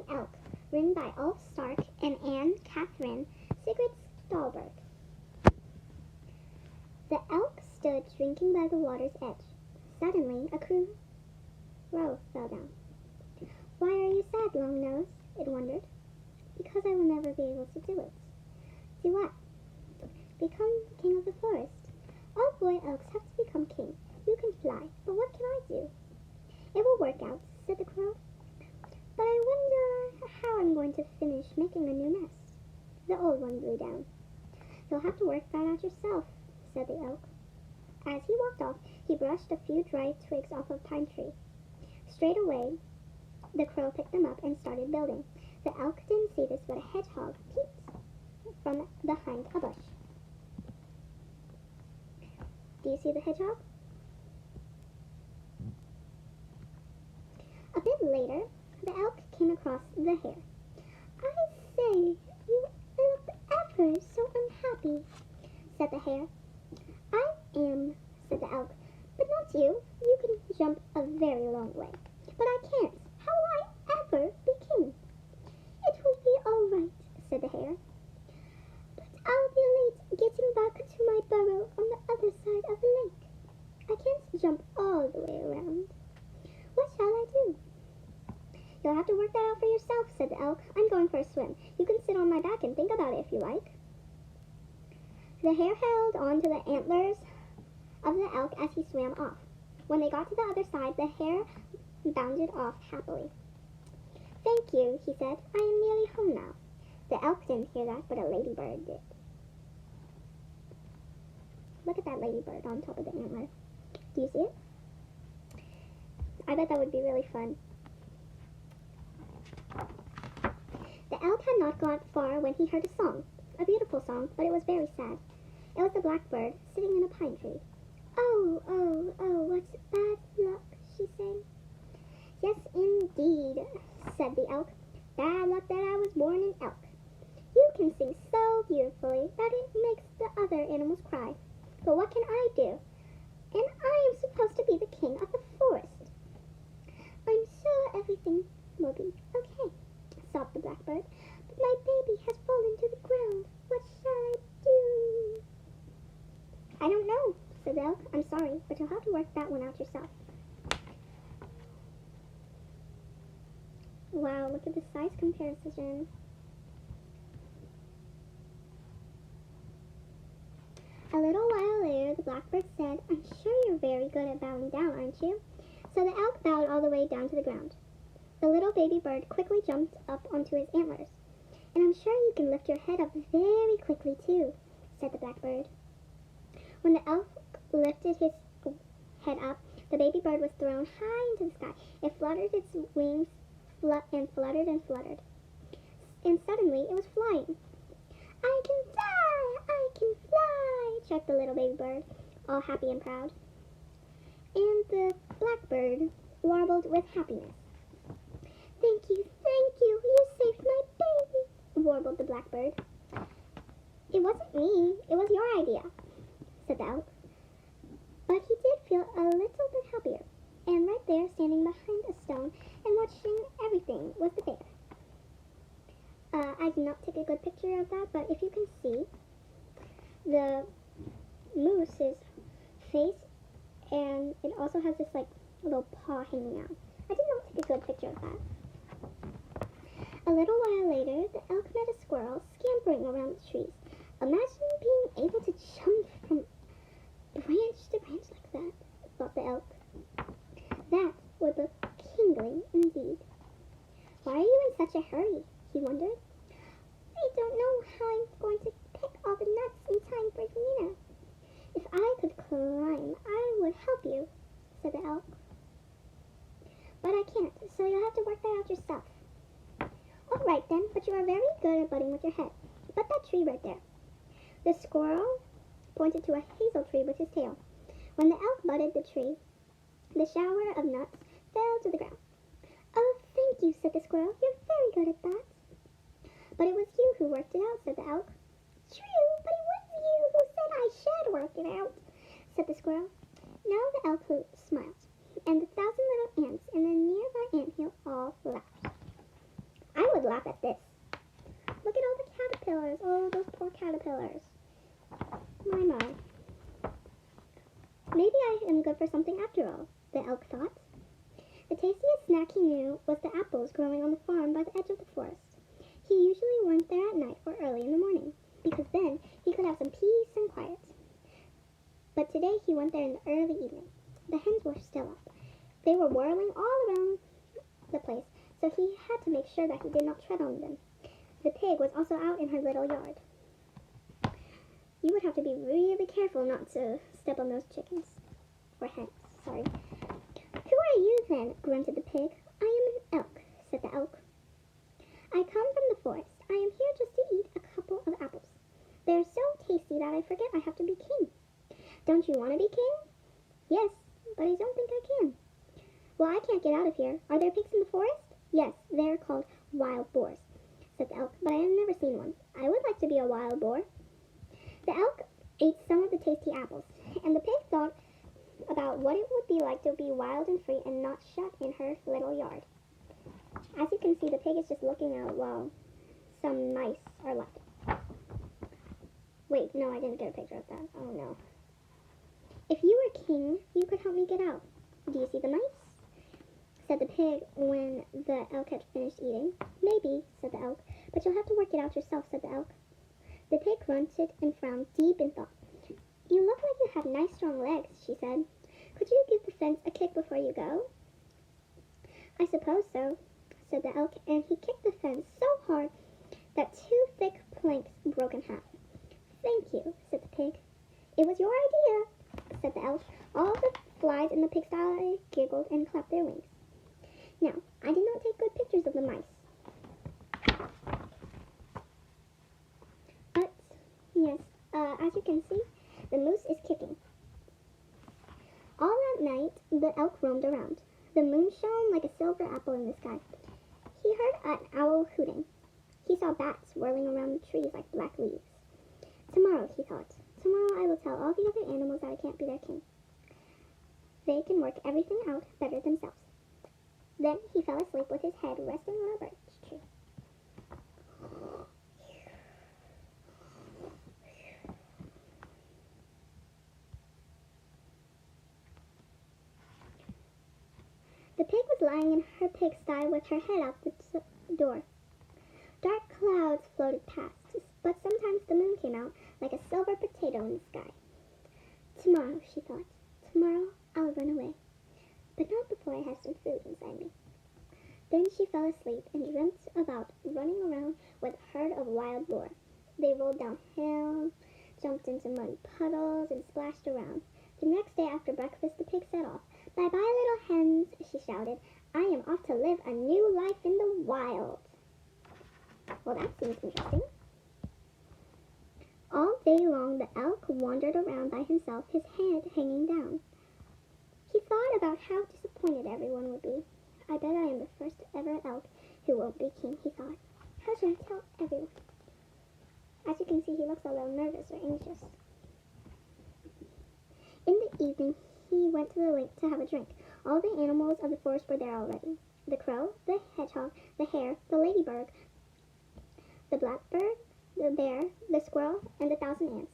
Elk, written by Ulf Stark and Anne Catherine Sigrid Stolberg. The elk stood drinking by the water's edge. Suddenly, a crow fell down. "Why are you sad, Long-Nose?" it wondered. "Because I will never be able to do it." "Do what?" "Become the king of the forest. All boy elks have to become king. You can fly, but what can I do?" "It will work out," said the crow. "But I wonder how I'm going to finish making a new nest." The old one blew down. "You'll have to work that out yourself," said the elk. As he walked off, he brushed a few dry twigs off a pine tree. Straight away, the crow picked them up and started building. The elk didn't see this, but a hedgehog peeped from behind a bush. Do you see the hedgehog? A bit later, the elk came across the hare. "I say, you look ever so unhappy," said the hare. "I am," said the elk, "but not you. You can jump a very long way. But I can't. How will I ever be king?" "It will be all right," said the hare. "But I'll be late getting back to my burrow on the other side of the lake. I can't jump all the way around. What shall I do?" "You'll have to work that out for yourself," said the elk. "I'm going for a swim. You can sit on my back and think about it if you like." The hare held on to the antlers of the elk as he swam off. When they got to the other side, the hare bounded off happily. "Thank you," he said. "I am nearly home now." The elk didn't hear that, but a ladybird did. Look at that ladybird on top of the antler. Do you see it? I bet that would be really fun. The elk had not gone far when he heard a song. A beautiful song, but it was very sad. It was the blackbird sitting in a pine tree. "Oh, oh, oh, what bad luck," she sang. "Yes, indeed," said the elk. "Bad luck that I was born an elk. You can sing so beautifully that it makes the other animals cry. But what can I do? And I am supposed to be the king of the forest. I'm sure everything will be okay," sobbed the blackbird. "But my baby has fallen to the ground. What shall I do?" "I don't know," said the elk. "I'm sorry, but you'll have to work that one out yourself." Wow, look at the size comparison. A little while later, the blackbird said, "I'm sure you're very good at bowing down, aren't you?" So the elk bowed all the way down to the ground. The little baby bird quickly jumped up onto his antlers. "And I'm sure you can lift your head up very quickly, too," said the blackbird. When the elk lifted his head up, the baby bird was thrown high into the sky. It fluttered its wings and fluttered and fluttered. And suddenly it was flying. "I can fly! I can fly!" chirped the little baby bird, all happy and proud. And the blackbird warbled with happiness. Thank you, you saved my baby," warbled the blackbird. "It wasn't me, it was your idea," said the elk. But he did feel a little bit happier. And right there, standing behind a stone and watching everything, was the bear. I did not take a good picture of that, but if you can see the moose's face, and it also has this like little paw hanging out. I did not take a good picture of that. A little while later, the elk met a squirrel scampering around the trees. Imagine being able to jump from branch to branch like that, thought the elk. That would look kingly indeed. Why are you in such a hurry? He wondered. I don't know how I'm going to pick all the nuts in time for dinner. If I could climb, I would help you, said the elk. But I can't, so you'll have to work that out yourself. All right then, but you are very good at butting with your head. Butt that tree right there. The squirrel pointed to a hazel tree with his tail. When the elk butted the tree, the shower of nuts fell to the ground. Oh, thank you, said the squirrel. You're very good at that. But it was you who worked it out, said the elk. True, but it was you who said I should work it out, said the squirrel. Now the elk smiled, and the 1,000 little ants in the nearby anthill all laughed. I laugh at this. Look at all the caterpillars. Oh, those poor caterpillars. My. Maybe I am good for something after all, the elk thought. The tastiest snack he knew was the apples growing on the farm by the edge of the forest. He usually went there at night or early in the morning, because then he could have some peace and quiet. But today he went there in the early evening. The hens were still up. They were whirling all around the place, so he had to make sure that he did not tread on them. The pig was also out in her little yard. You would have to be really careful not to step on those chickens. Or hens, sorry. Who are you then? Grunted the pig. I am an elk, said the elk. I come from the forest. I am here just to eat a couple of apples. They are so tasty that I forget I have to be king. Don't you want to be king? Yes, but I don't think I can. Well, I can't get out of here. Are there pigs in the forest? Yes, they are called wild boars, said the elk, but I have never seen one. I would like to be a wild boar. The elk ate some of the tasty apples, and the pig thought about what it would be like to be wild and free and not shut in her little yard. As you can see, the pig is just looking out while some mice are left. Wait, no, I didn't get a picture of that. Oh, no. If you were king, you could help me get out. Do you see the mice? Said the pig when the elk had finished eating. Maybe, said the elk, but you'll have to work it out yourself, said the elk. The pig grunted and frowned deep in thought. You look like you have nice strong legs, she said. Could you give the fence a kick before you go? I suppose so, said the elk, and he kicked the fence so hard that 2 thick planks broke in half. Thank you, said the pig. It was your idea, said the elk. All the flies in the pigsty giggled and clapped their wings. Now, I did not take good pictures of the mice. But, yes, as you can see, the moose is kicking. All that night, the elk roamed around. The moon shone like a silver apple in the sky. He heard an owl hooting. He saw bats whirling around the trees like black leaves. Tomorrow, he thought, tomorrow I will tell all the other animals that I can't be their king. They can work everything out better themselves. Then he fell asleep with his head resting on a birch tree. The pig was lying in her pigsty with her head out the door. Dark clouds floated past, but sometimes the moon came out like a silver potato in the sky. Tomorrow, she thought, tomorrow I'll run away, but not before I have some food inside me. Then she fell asleep and dreamt about running around with a herd of wild boar. They rolled down hill, jumped into muddy puddles, and splashed around. The next day after breakfast, the pig set off. Bye-bye, little hens, she shouted. I am off to live a new life in the wild. Well, that seems interesting. All day long, the elk wandered around by himself, his head hanging down. He thought about how disappointed everyone would be. I bet I am the first ever elk who won't be king, he thought. How should I tell everyone? As you can see, he looks a little nervous or anxious. In the evening, he went to the lake to have a drink. All the animals of the forest were there already. The crow, the hedgehog, the hare, the ladybird, the blackbird, the bear, the squirrel, and the 1,000 ants.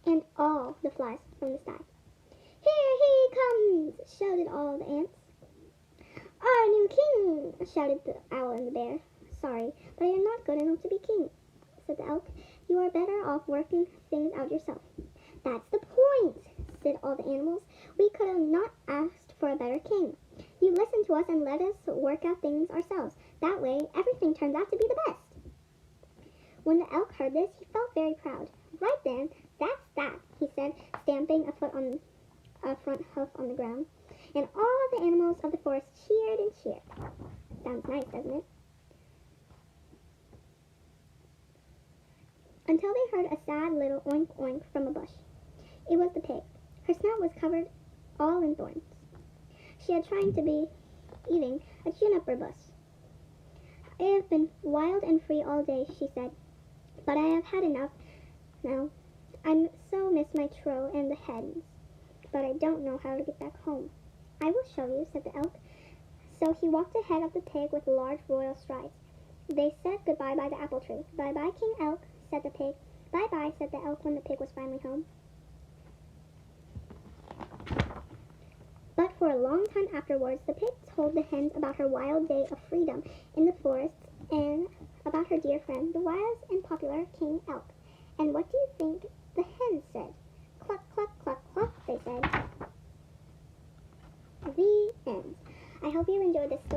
And all the flies from the sky. Here he comes, shouted all the ants. Our new king, shouted the owl and the bear. Sorry, but I am not good enough to be king, said the elk. You are better off working things out yourself. That's the point, said all the animals. We could have not asked for a better king. You listened to us and let us work out things ourselves. That way, everything turns out to be the best. When the elk heard this, he felt very proud. Right then, that's that, he said, stamping a foot on a front hoof on the ground. And all the animals of the forest cheered and cheered. Sounds nice, doesn't it? Until they heard a sad little oink oink from a bush. It was the pig. Her snout was covered all in thorns. She had tried to be eating a juniper bush. I have been wild and free all day, she said, but I have had enough now. I so miss my trough and the hens, but I don't know how to get back home. I will show you, said the elk, So he walked ahead of the pig with large royal strides. They said goodbye by the apple tree. Bye-bye, King Elk, said the pig. Bye-bye, said the elk when the pig was finally home. But for a long time afterwards, the pig told the hens about her wild day of freedom in the forests and about her dear friend, the wise and popular King Elk. And what do you think the hens said? Cluck, cluck, cluck, cluck, they said. The end. I hope you enjoyed this story.